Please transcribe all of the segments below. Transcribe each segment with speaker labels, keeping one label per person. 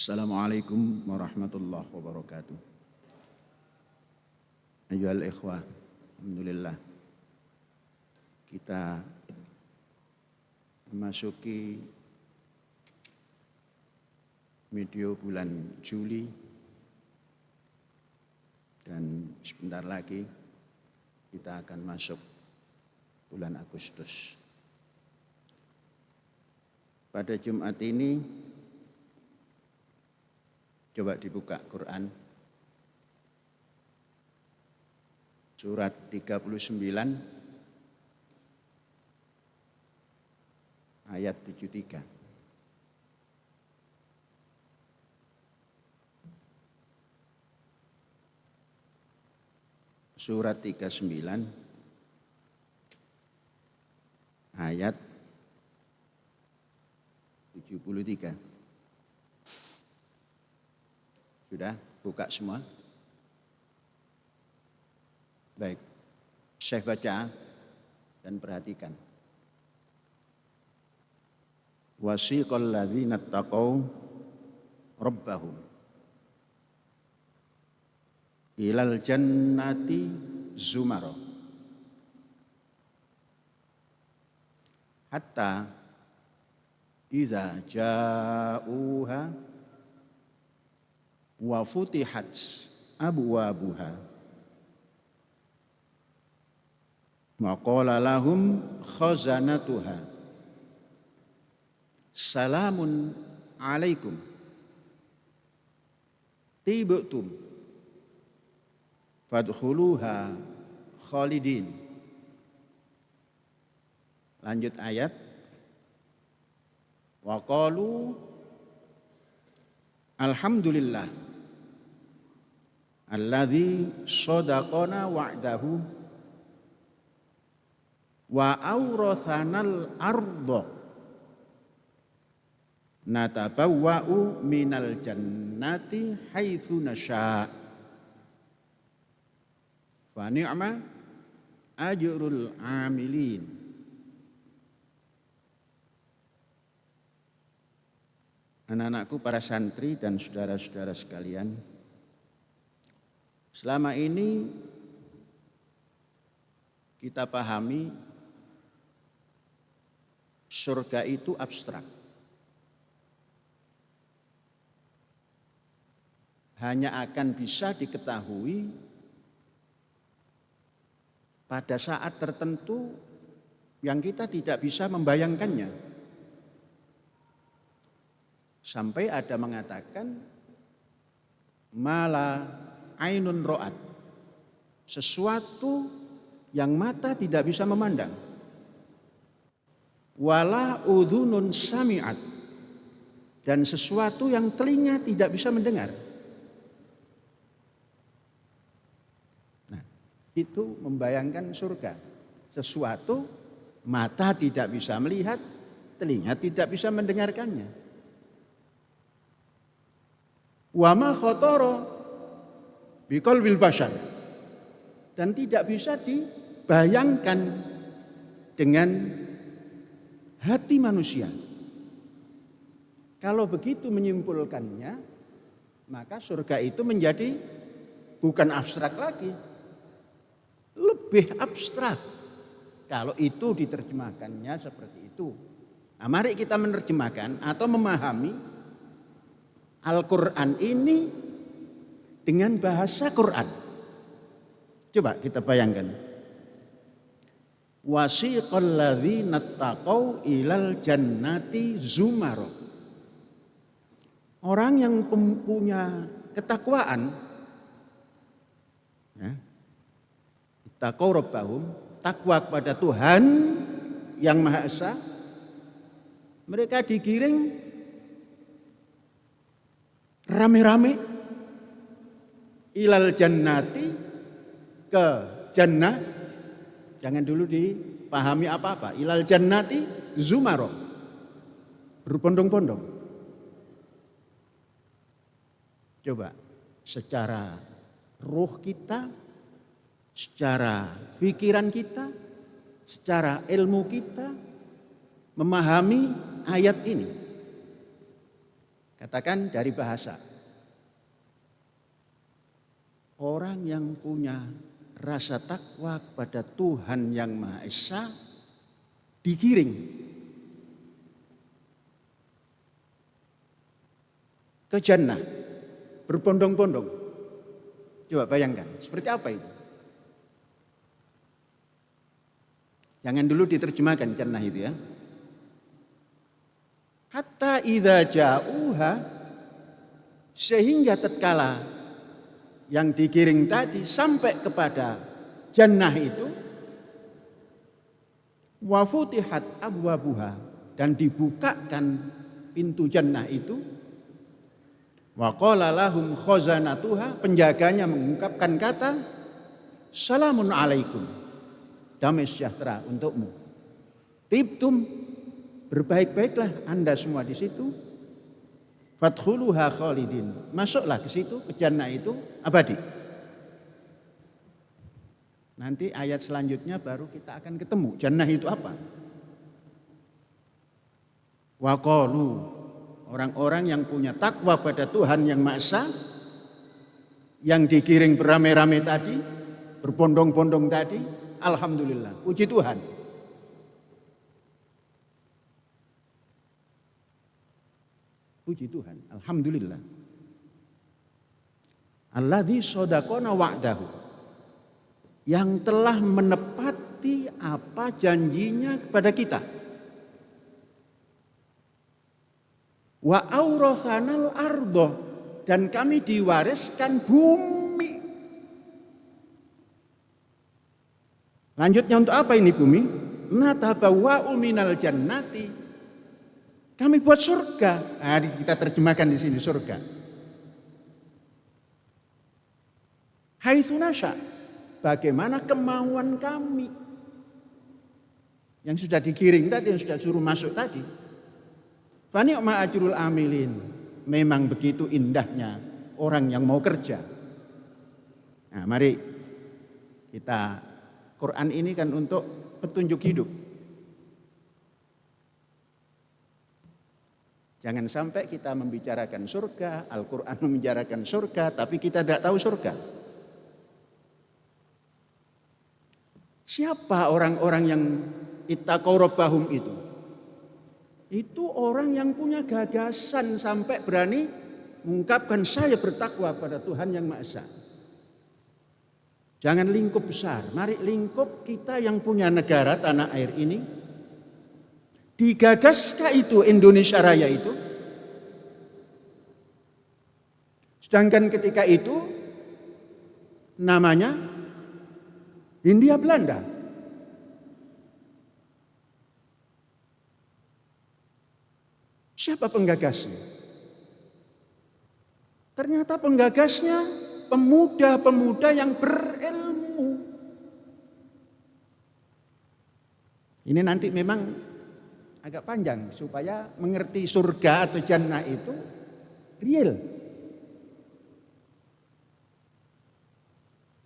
Speaker 1: Assalamualaikum warahmatullahi wabarakatuh. Ayyuhal ikhwah, alhamdulillah kita memasuki medio bulan Juli dan sebentar lagi kita akan masuk bulan Agustus. Pada Jumat ini coba dibuka Quran surat 39 ayat 73. Surat 39 ayat 73. Sudah buka semua? Baik, Syekh baca dan perhatikan. Wasiqal ladzina taqaw rabbahum ilal jannati zumara hatta idza ja'uha wa futihat abwabuha wa qala lahum khazanatuha salamun alaikum tibtum fadkhuluha khalidin. Lanjut ayat. Wa qalu alhamdulillah alladzi shadaqana wa'dahu wa awrathanal ardha natabawwa'u minal jannati haitsu nasha' fa ni'ma ajrul amilin. Anak-anakku, para santri dan saudara-saudara sekalian, selama ini kita pahami surga itu abstrak. Hanya akan bisa diketahui pada saat tertentu yang kita tidak bisa membayangkannya. Sampai ada mengatakan mala ainun ro'at, sesuatu yang mata tidak bisa memandang, wala udhunun sami'at, dan sesuatu yang telinga tidak bisa mendengar. Nah, itu membayangkan surga, sesuatu mata tidak bisa melihat, telinga tidak bisa mendengarkannya. Wa ma khatara biqalbil bashar, dan tidak bisa dibayangkan dengan hati manusia. Kalau begitu menyimpulkannya, maka surga itu menjadi bukan abstrak lagi, lebih abstrak kalau itu diterjemahkannya seperti itu. Nah, mari kita menerjemahkan atau memahami Al-Quran ini dengan bahasa Quran. Coba kita bayangkan. Wasiqal ladzina taqaw ilal jannati zumara. Orang yang punya ketakwaan, ya, taqaw rabbahum, takwa kepada Tuhan yang Maha Esa, mereka digiring rame-rame ilal jannati, ke jannah. Jangan dulu dipahami apa-apa. Ilal jannati zumaro, berbondong-bondong. Coba secara ruh kita, secara pikiran kita, secara ilmu kita memahami ayat ini. Katakan dari bahasa. Orang yang punya rasa takwa kepada Tuhan yang Maha Esa digiring ke jannah berbondong-bondong. Coba bayangkan, seperti apa itu? Jangan dulu diterjemahkan jannah itu ya. Hatta idza ja'uha, sehingga tatkala yang digiring tadi sampai kepada jannah itu, wa futihat abwabuha, dan dibukakan pintu jannah itu, wa qala lahum khazanatuha, penjaganya mengungkapkan kata salamun alaikum, damai sejahtera untukmu, tibtum, berbaik-baiklah Anda semua di situ, fadkhuluha khalidin, masuklah ke situ, ke jannah itu abadi. Nanti ayat selanjutnya baru kita akan ketemu jannah itu apa. Wa qalu, orang-orang yang punya takwa pada Tuhan yang Maha Esa, yang digiring beramai-ramai tadi, berbondong-bondong tadi, alhamdulillah, puji Tuhan. Puji Tuhan, alhamdulillah. Alladzi shadaqana wa'dahu, yang telah menepati apa janjinya kepada kita. Wa aurathanal ardh, dan kami diwariskan bumi. Lanjutnya untuk apa ini bumi? Natabawwa'u minal jannati, kami buat surga. Nah, kita terjemahkan di sini surga. Haitsu nasya, bagaimana kemauan kami. Yang sudah digiring tadi, yang sudah suruh masuk tadi. Fa ni'ma ajrul amilin, memang begitu indahnya orang yang mau kerja. Nah, mari kita, Quran ini kan untuk petunjuk hidup. Jangan sampai kita membicarakan surga, Al-Quran membicarakan surga, tapi kita tidak tahu surga. Siapa orang-orang yang ittaqaw rabbahum itu? Itu orang yang punya gagasan sampai berani mengungkapkan saya bertakwa pada Tuhan yang Maha Esa. Jangan lingkup besar, mari lingkup kita yang punya negara tanah air ini. Digagaskah itu Indonesia Raya itu? Sedangkan ketika itu namanya Hindia Belanda. Siapa penggagasnya? Ternyata penggagasnya pemuda-pemuda yang berilmu. Ini nanti memang agak panjang supaya mengerti surga atau jannah itu real.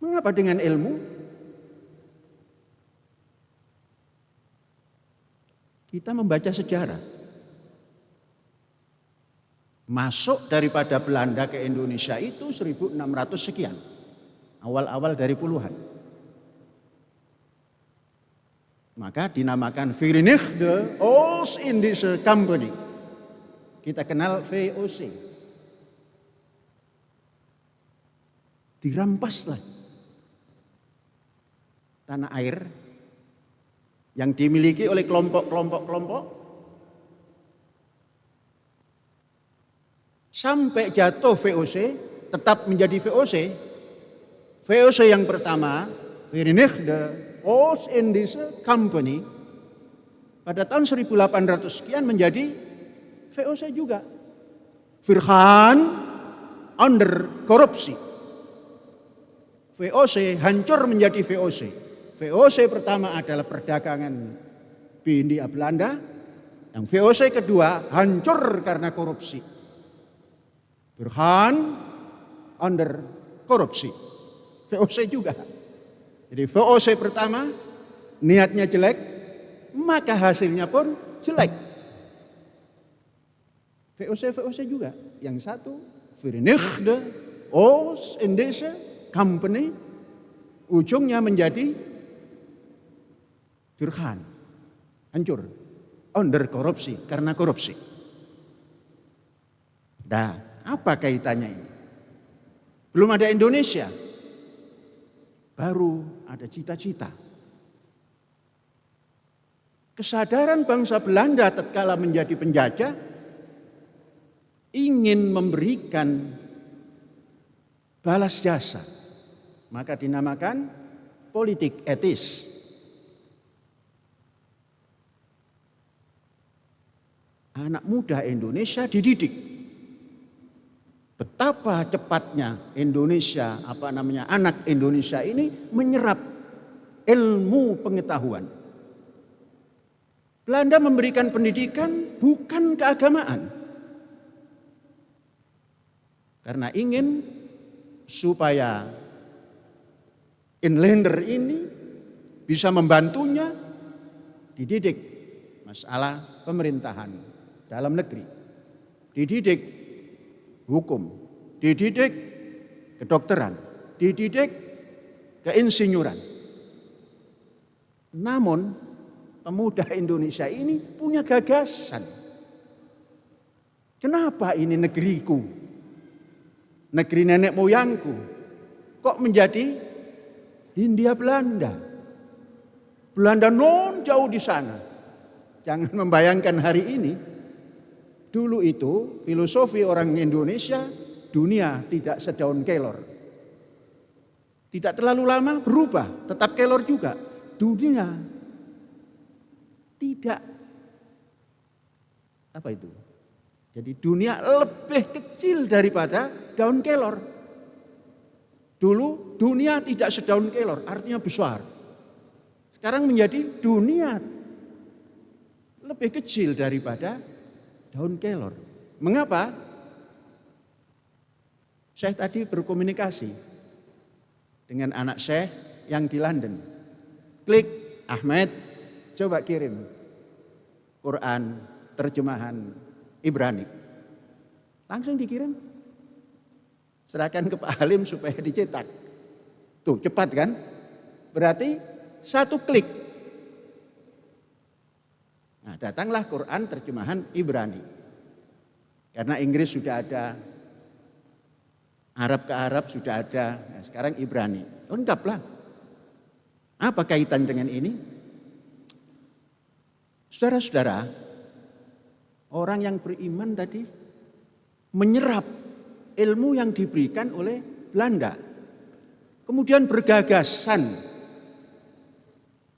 Speaker 1: Mengapa dengan ilmu? Kita membaca sejarah. Masuk daripada Belanda ke Indonesia itu 1600 sekian. Awal-awal dari puluhan. Maka dinamakan Verenigde Oost-Indische Company. Kita kenal VOC. Dirampaslah tanah air yang dimiliki oleh kelompok-kelompok sampai jatuh VOC, tetap menjadi VOC. VOC yang pertama, Verenigde Oost-Indische Company, pada tahun 1800 sekian menjadi VOC juga. Vergaan onder korupsi. VOC hancur menjadi VOC. VOC pertama adalah perdagangan Hindia Belanda. Yang VOC kedua hancur karena korupsi. Vergaan onder korupsi. VOC juga. Jadi VOC pertama niatnya jelek, maka hasilnya pun jelek. VOC juga. Yang satu Verenigde Oost-Indische Company, ujungnya menjadi vergaan, hancur, under korupsi, karena korupsi. Nah, apa kaitannya ini? Belum ada Indonesia, baru ada cita-cita. Kesadaran bangsa Belanda tatkala menjadi penjajah ingin memberikan balas jasa, maka dinamakan politik etis. Anak muda Indonesia dididik. Betapa cepatnya Indonesia, anak Indonesia ini menyerap ilmu pengetahuan. Belanda memberikan pendidikan bukan keagamaan. Karena ingin supaya inlander ini bisa membantunya dididik masalah pemerintahan dalam negeri, dididik hukum, dididik kedokteran, dididik keinsinyuran. Namun pemuda Indonesia ini punya gagasan. Kenapa ini negeriku, negeri nenek moyangku, kok menjadi Hindia Belanda? Belanda non jauh di sana. Jangan membayangkan hari ini. Dulu itu filosofi orang Indonesia, dunia tidak sedaun kelor. Tidak terlalu lama berubah, tetap kelor juga. Dunia tidak, jadi dunia lebih kecil daripada daun kelor. Dulu dunia tidak sedaun kelor, artinya besar. Sekarang menjadi dunia lebih kecil daripada daun kelor. Mengapa? Saya tadi berkomunikasi dengan anak saya yang di London. Klik, Ahmed, coba kirim Quran terjemahan Ibrani. Langsung dikirim. Serahkan ke Pak Halim supaya dicetak. Tuh, cepat kan? Berarti satu klik. Nah, datanglah Quran terjemahan Ibrani. Karena Inggris sudah ada, Arab ke Arab sudah ada, nah sekarang Ibrani. Lengkaplah. Apa kaitan dengan ini? Saudara-saudara, orang yang beriman tadi menyerap ilmu yang diberikan oleh Belanda. Kemudian bergagasan.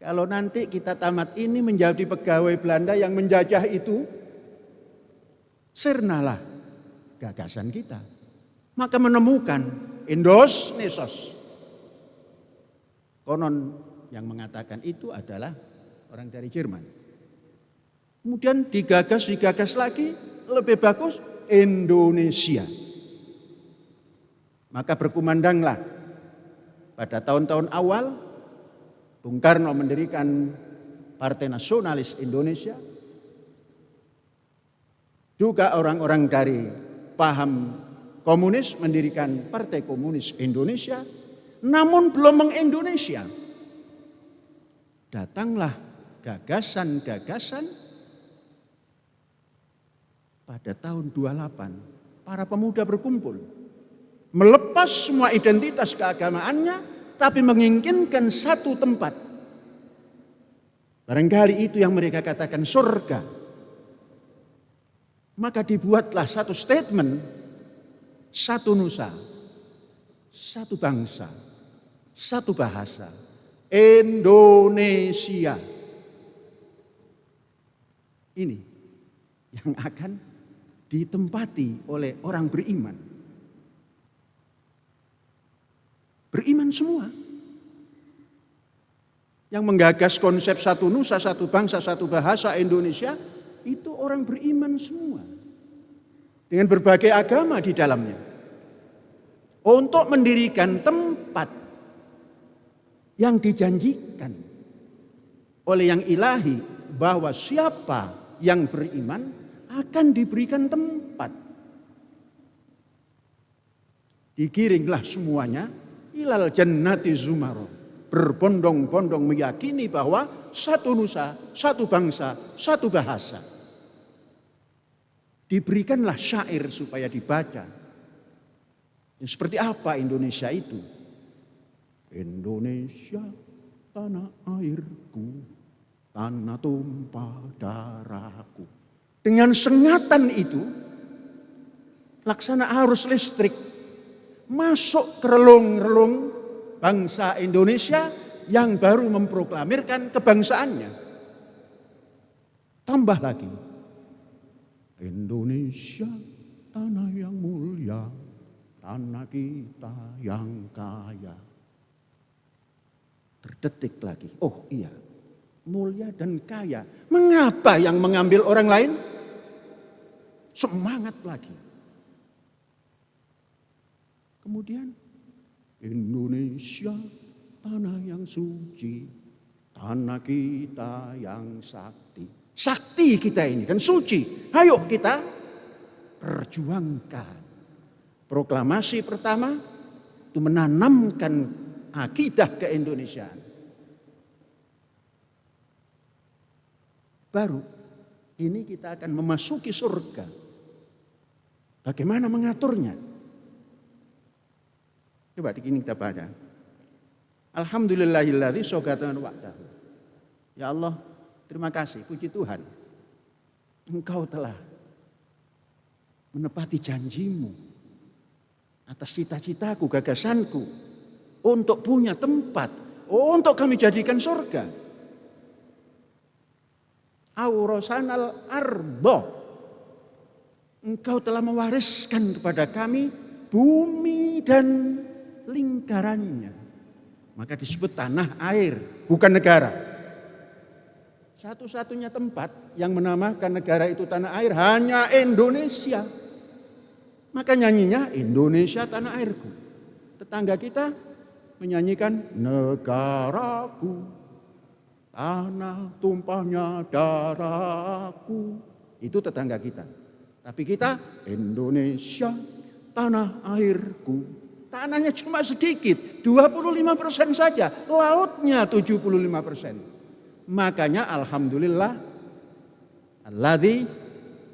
Speaker 1: Kalau nanti kita tamat ini menjadi pegawai Belanda yang menjajah itu, sirnalah gagasan kita. Maka menemukan Indos Nesos. Konon yang mengatakan itu adalah orang dari Jerman. Kemudian digagas lagi, lebih bagus Indonesia. Maka berkumandanglah pada tahun-tahun awal Bung Karno mendirikan Partai Nasionalis Indonesia. Juga orang-orang dari paham komunis mendirikan Partai Komunis Indonesia. Namun belum meng-Indonesia. Datanglah gagasan-gagasan pada tahun 28. Para pemuda berkumpul. Melepas semua identitas keagamaannya, tapi menginginkan satu tempat. Barangkali itu yang mereka katakan surga. Maka dibuatlah satu statement, satu nusa, satu bangsa, satu bahasa, Indonesia. Ini yang akan ditempati oleh orang beriman. Beriman semua. Yang menggagas konsep satu nusa, satu bangsa, satu bahasa Indonesia, itu orang beriman semua. Dengan berbagai agama di dalamnya. Untuk mendirikan tempat yang dijanjikan oleh yang ilahi bahwa siapa yang beriman akan diberikan tempat. tempat. Digiringlah semuanya ilal jannati zumaro. Berbondong-bondong meyakini bahwa satu nusa, satu bangsa, satu bahasa. Diberikanlah syair supaya dibaca. Seperti apa Indonesia itu? Indonesia, tanah airku, tanah tumpah darahku. Dengan sengatan itu, laksana arus listrik masuk ke relung-relung bangsa Indonesia yang baru memproklamirkan kebangsaannya. Tambah lagi, Indonesia tanah yang mulia, tanah kita yang kaya. Terdetik lagi, oh iya, mulia dan kaya. Mengapa yang mengambil orang lain? Semangat lagi. Kemudian Indonesia tanah yang suci, tanah kita yang sakti. Sakti kita ini dan suci. Ayo kita perjuangkan. Proklamasi pertama itu menanamkan akidah keindonesiaan. Baru ini kita akan memasuki surga. Bagaimana mengaturnya? Coba ini kita baca. Alhamdulillahilladzi sogatan wa'dahu. Ya Allah, terima kasih, puji Tuhan. Engkau telah menepati janjimu atas cita-citaku, gagasanku untuk punya tempat, untuk kami jadikan surga. Aurasanal ardo. Engkau telah mewariskan kepada kami bumi dan lingkarannya. Maka disebut tanah air, bukan negara. Satu-satunya tempat yang menamakan negara itu tanah air hanya Indonesia. Maka nyanyinya Indonesia tanah airku. Tetangga kita menyanyikan negaraku, tanah tumpahnya darahku. Itu tetangga kita. Tapi kita Indonesia tanah airku. Tanahnya cuma sedikit, 25% saja. Lautnya 75%. Makanya alhamdulillah alladzi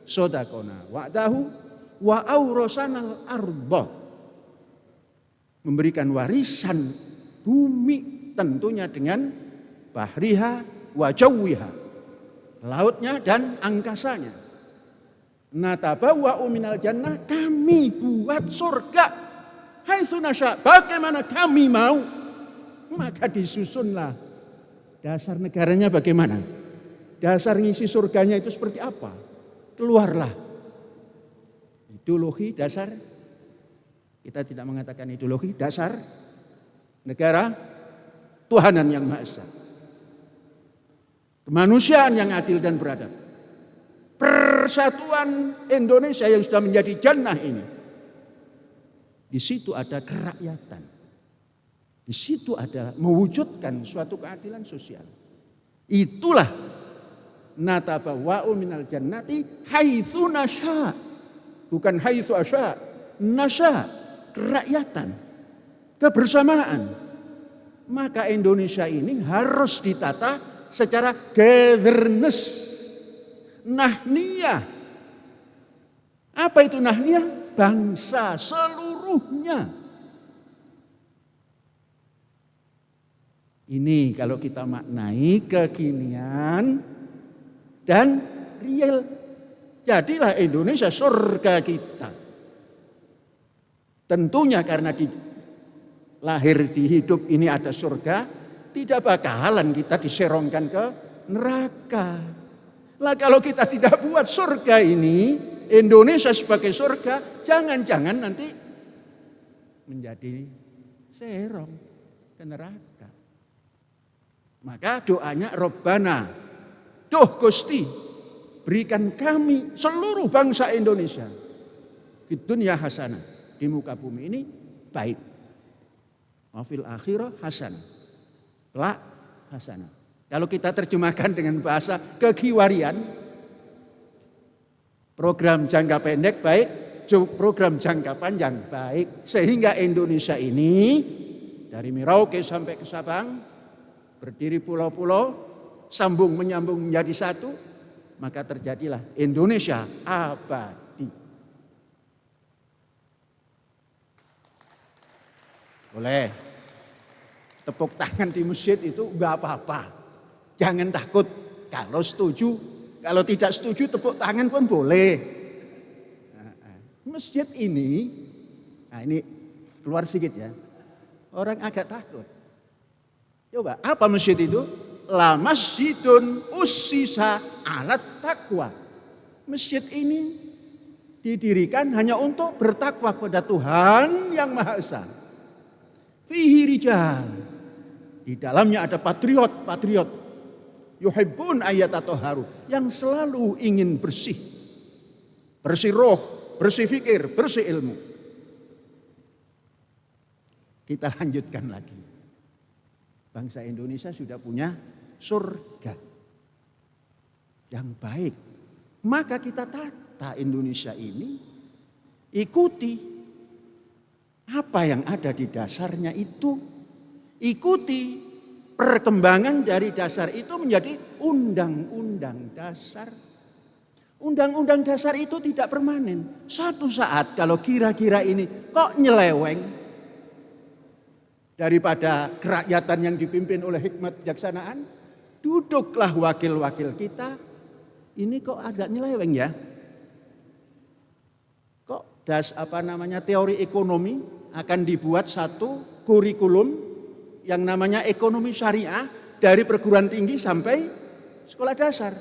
Speaker 1: sodakona wa'dahu wa aurasanal arda. Memberikan warisan bumi tentunya dengan bahriha wa jawiha. Lautnya dan angkasanya. Natabawwa'u minal jannah, kami buat surga. Haitsu nasya, bagaimana kami mau. Maka disusunlah dasar negaranya bagaimana. Dasar ngisi surganya itu seperti apa. Keluarlah ideologi dasar. Kita tidak mengatakan ideologi dasar negara Tuhanan yang Maha Esa. Kemanusiaan yang adil dan beradab. Persatuan Indonesia yang sudah menjadi jannah ini. Di situ ada kerakyatan. Di situ ada mewujudkan suatu keadilan sosial. Itulah natabawwa'u minal jannati haitsu nasya. Bukan haitsu asya. Nasya, kerakyatan, kebersamaan. Maka Indonesia ini harus ditata secara governance. Nahniyah. Apa itu nahniyah? Bangsa seluruhnya. Ini kalau kita maknai kekinian dan real. Jadilah Indonesia surga kita. Tentunya karena lahir di hidup ini ada surga, tidak bakalan kita diserongkan ke neraka. Lah kalau kita tidak buat surga ini, Indonesia sebagai surga, jangan-jangan nanti menjadi serong ke neraka. Maka doanya Robbana, duh Gusti, berikan kami seluruh bangsa Indonesia di dunia hasanah, di muka bumi ini baik. Wa fil akhirah hasanah. Kelak hasanah. Kalau kita terjemahkan dengan bahasa kekiwarian, Program jangka pendek baik, program jangka panjang baik. Sehingga Indonesia ini dari Merauke sampai ke Sabang, berdiri pulau-pulau, sambung menyambung menjadi satu, maka terjadilah Indonesia abadi. Boleh tepuk tangan di masjid itu enggak apa-apa. Jangan takut. Kalau setuju, kalau tidak setuju tepuk tangan pun boleh. Masjid ini, nah ini keluar sedikit ya. Orang agak takut. Coba, apa masjid itu? La masjidun ussisa alat taqwa. Masjid ini didirikan hanya untuk bertakwa kepada Tuhan yang Maha Esa. Fihi rijal. Di dalamnya ada patriot. Yuhibbun ayatatoharu. Yang selalu ingin bersih. Bersih roh, bersih fikir, bersih ilmu. Kita lanjutkan lagi. Bangsa Indonesia sudah punya surga yang baik. Maka kita tata Indonesia ini, ikuti apa yang ada di dasarnya itu. Ikuti perkembangan dari dasar itu menjadi undang-undang dasar. Undang-undang dasar itu tidak permanen. Suatu saat kalau kira-kira ini kok nyeleweng, daripada kerakyatan yang dipimpin oleh hikmat kebijaksanaan, duduklah wakil-wakil kita, ini kok agak nyeleweng ya. Kok teori ekonomi akan dibuat satu kurikulum yang namanya ekonomi syariah dari perguruan tinggi sampai sekolah dasar.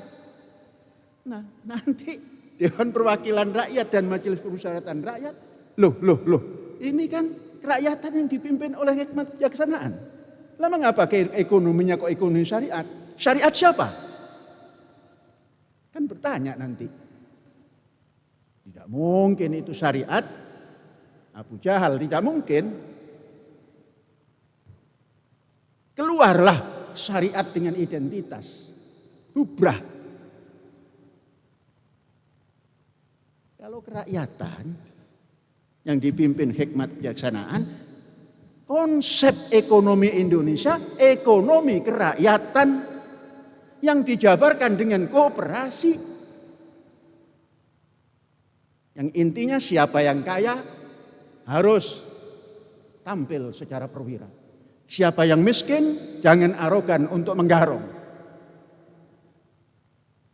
Speaker 1: Nah, nanti Dewan Perwakilan Rakyat dan Majelis Permusyawaratan Rakyat, loh, ini kan kerakyatan yang dipimpin oleh hikmat kebijaksanaan. Lama ngapa ekonominya kok ekonomi syariat? Syariat siapa? Kan bertanya nanti. Tidak mungkin itu syariat Abu Jahal, tidak mungkin. Keluarlah syariat dengan identitas. Bubrah. Kalau kerakyatan yang dipimpin hikmat kebijaksanaan, konsep ekonomi Indonesia, ekonomi kerakyatan yang dijabarkan dengan kooperasi. Yang intinya siapa yang kaya harus tampil secara perwira. Siapa yang miskin jangan arogan untuk menggarong.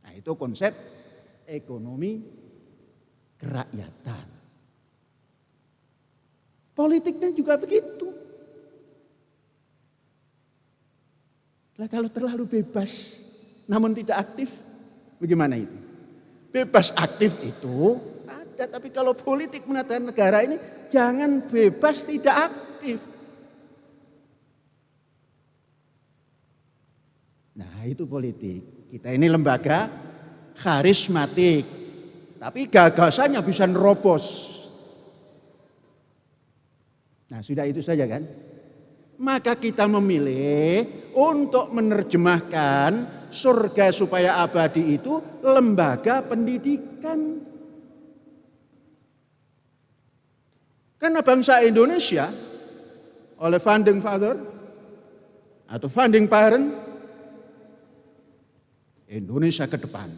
Speaker 1: Nah, itu konsep ekonomi kerakyatan. Politiknya juga begitu. Nah, kalau terlalu bebas namun tidak aktif, bagaimana itu? Bebas aktif itu ada, tapi kalau politik menata negara ini jangan bebas tidak aktif. Nah, itu politik. Kita ini lembaga karismatik, tapi gagasannya bisa nerobos. Nah, sudah itu saja kan? Maka kita memilih untuk menerjemahkan surga supaya abadi itu lembaga pendidikan. Karena bangsa Indonesia oleh founding father atau founding parent, Indonesia ke depan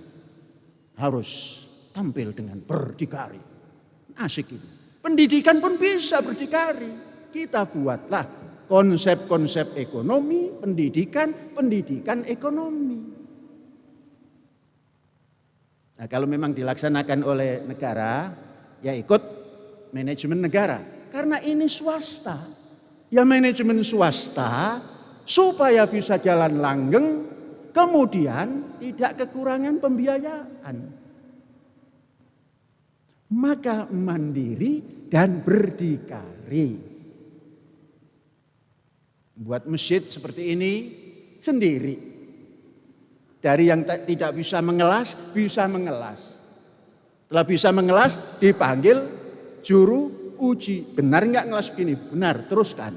Speaker 1: harus tampil dengan berdikari. Asik ini. Pendidikan pun bisa berdikari. Kita buatlah konsep-konsep ekonomi, pendidikan ekonomi. Nah, kalau memang dilaksanakan oleh negara, ya ikut manajemen negara. Karena ini swasta. Ya manajemen swasta supaya bisa jalan langgeng, kemudian tidak kekurangan pembiayaan. Maka mandiri dan berdikari. Buat masjid seperti ini sendiri. Dari yang tidak bisa mengelas, bisa mengelas. Setelah bisa mengelas, dipanggil juru uji. Benar nggak ngelas begini? Benar, teruskan.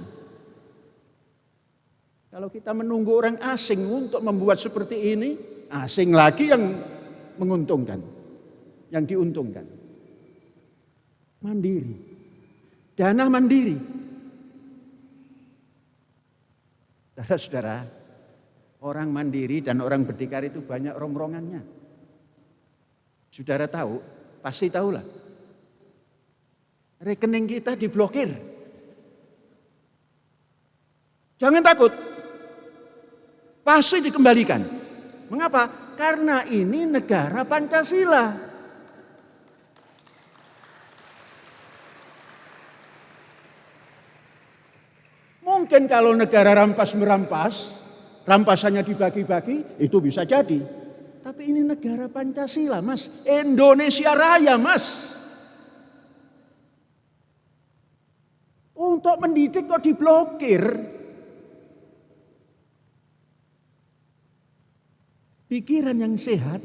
Speaker 1: Kalau kita menunggu orang asing untuk membuat seperti ini, asing lagi yang menguntungkan. yang diuntungkan. Mandiri. Dana mandiri. Saudara-saudara, orang mandiri dan orang berdikari itu banyak rongrongannya. Saudara tahu, pasti tahulah. Rekening kita diblokir. Jangan takut. Pasti dikembalikan. Mengapa? Karena ini negara Pancasila. Mungkin kalau negara rampas-merampas, rampasannya dibagi-bagi, itu bisa jadi. Tapi ini negara Pancasila, Mas. Indonesia Raya, Mas. Untuk mendidik kok diblokir. Pikiran yang sehat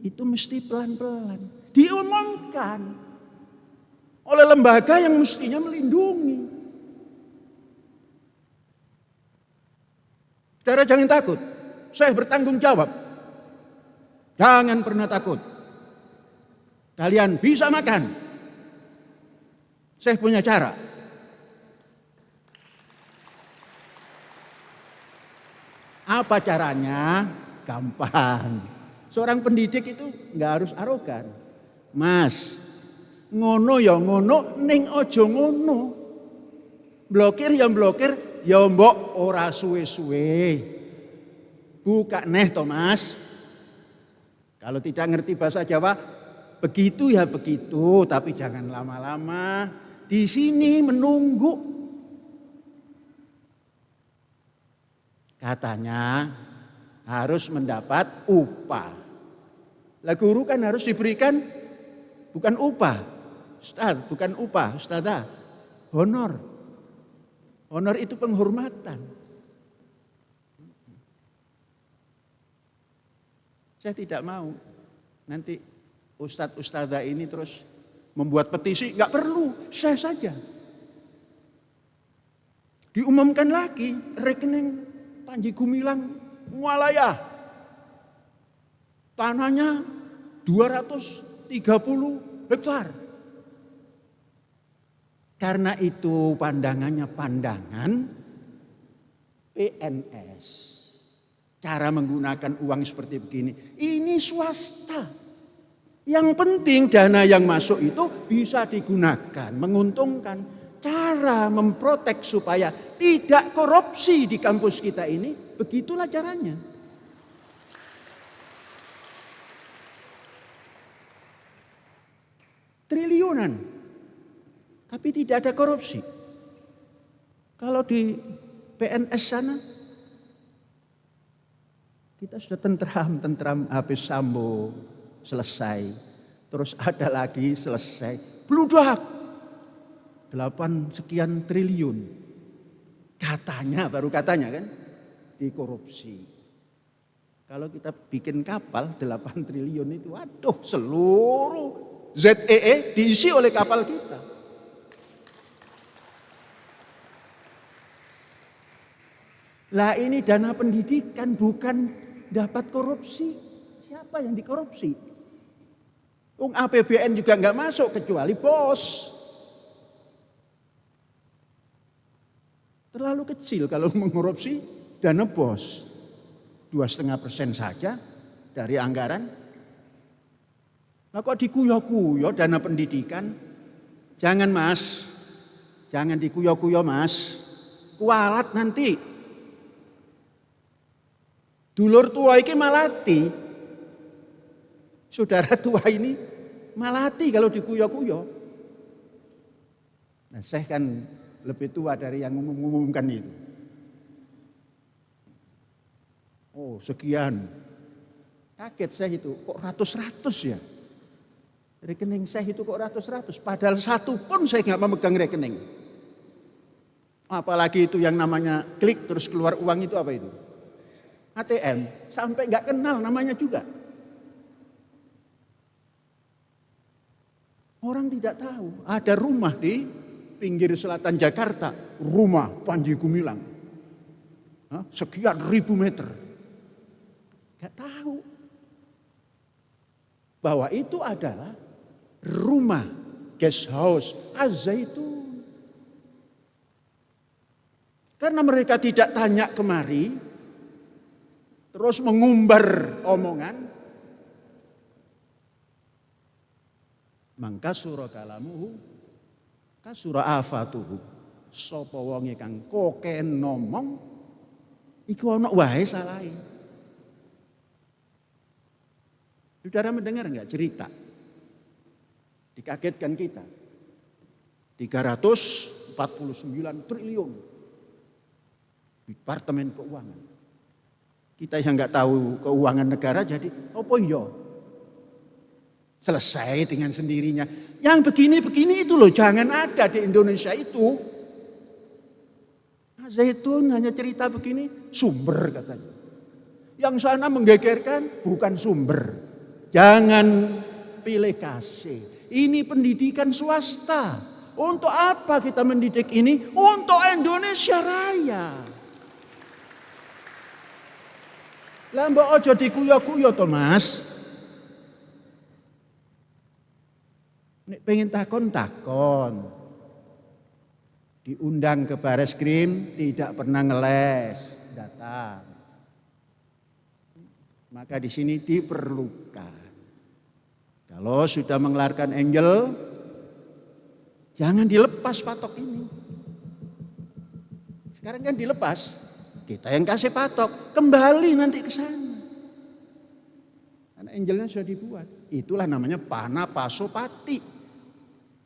Speaker 1: itu mesti pelan-pelan diumumkan oleh lembaga yang mestinya melindungi. Saudara jangan takut, saya bertanggung jawab. Jangan pernah takut. Kalian bisa makan. Saya punya cara. Apa caranya? Gampang. Seorang pendidik itu nggak harus arogan. Mas, ngono ya ngono, ning ojo ngono. Blokir ya blokir, ya mbok ora suwe-suwe. Buka neh to Mas. Kalau tidak ngerti bahasa Jawa, begitu ya begitu, tapi jangan lama-lama. Di sini menunggu. Katanya harus mendapat upah. Lah guru kan harus diberikan bukan upah. Ustaz, bukan upah, ustazah. Honor. Honor itu penghormatan. Saya tidak mau nanti ustadz ustazah ini terus membuat petisi, nggak perlu, saya saja. Diumumkan lagi rekening Panji Gumilang Mualaya. Tanahnya 230 hektar. Karena itu pandangannya pandangan PNS. Cara menggunakan uang seperti begini. Ini swasta. Yang penting dana yang masuk itu bisa digunakan, menguntungkan. Cara memprotek supaya tidak korupsi di kampus kita ini, begitulah caranya. Triliunan, tapi tidak ada korupsi. Kalau di PNS sana, kita sudah tentram habis Sambo, selesai. Terus ada lagi selesai. Bludak. 8 sekian triliun. Katanya, baru katanya kan, dikorupsi. Kalau kita bikin kapal 8 triliun itu, waduh seluruh ZEE diisi oleh kapal kita. Lah ini dana pendidikan bukan dapat korupsi. Siapa yang dikorupsi? APBN juga nggak masuk kecuali bos. Terlalu kecil kalau mengkorupsi dana bos. 2,5% saja dari anggaran. Nah kok dikuyo-kuyo dana pendidikan? Jangan Mas, jangan dikuyo-kuyo Mas. Kualat nanti. Dulur tua ini malati. Saudara tua ini malati kalau dikuyo-kuyo. Nah saya kan lebih tua dari yang mengumumkan itu. Oh sekian. Kaget saya itu, kok ratus-ratus ya? Rekening saya itu kok ratus-ratus. Padahal satu pun saya nggak memegang rekening. Apalagi itu yang namanya klik terus keluar uang itu apa itu? ATM. Sampai nggak kenal namanya juga. Orang tidak tahu ada rumah di pinggir selatan Jakarta, rumah Panji Gumilang. Sekian ribu meter. Gak tahu. bahwa itu adalah rumah guest house Az-Zaitun. Karena mereka tidak tanya kemari, terus mengumbar omongan, mangka surah kalamuhu kasura afatuhu. Sapa wonge kang koken ngomong iku ana wae salahe. Saudara mendengar enggak cerita? Dikagetkan kita. 349 triliun Departemen Keuangan. Kita yang enggak tahu keuangan negara jadi apa iya? Selesai dengan sendirinya. Yang begini-begini itu loh jangan ada di Indonesia itu. Az-Zaitun hanya cerita begini, sumber katanya. Yang sana menggegerkan bukan sumber. Jangan pilih kasih. Ini pendidikan swasta. Untuk apa kita mendidik ini? Untuk Indonesia Raya. Lah mbok aja dikuyo-kuyo to, Mas. Nek pengen takon. Diundang ke Bareskrim tidak pernah ngeles, datang. Maka di sini diperlukan. Kalau sudah mengeluarkan angel, jangan dilepas patok ini. Sekarang kan dilepas, kita yang kasih patok, kembali nanti ke sana. Karena angelnya sudah dibuat. Itulah namanya pana pasopati.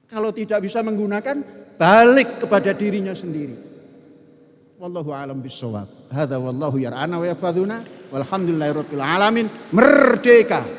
Speaker 1: Kalau tidak bisa menggunakan, balik kepada dirinya sendiri. Wallahu a'lam bishawab. Hadza wallahu yar'ana wa yafadhuna. Walhamdulillahirabbil alamin. Merdeka.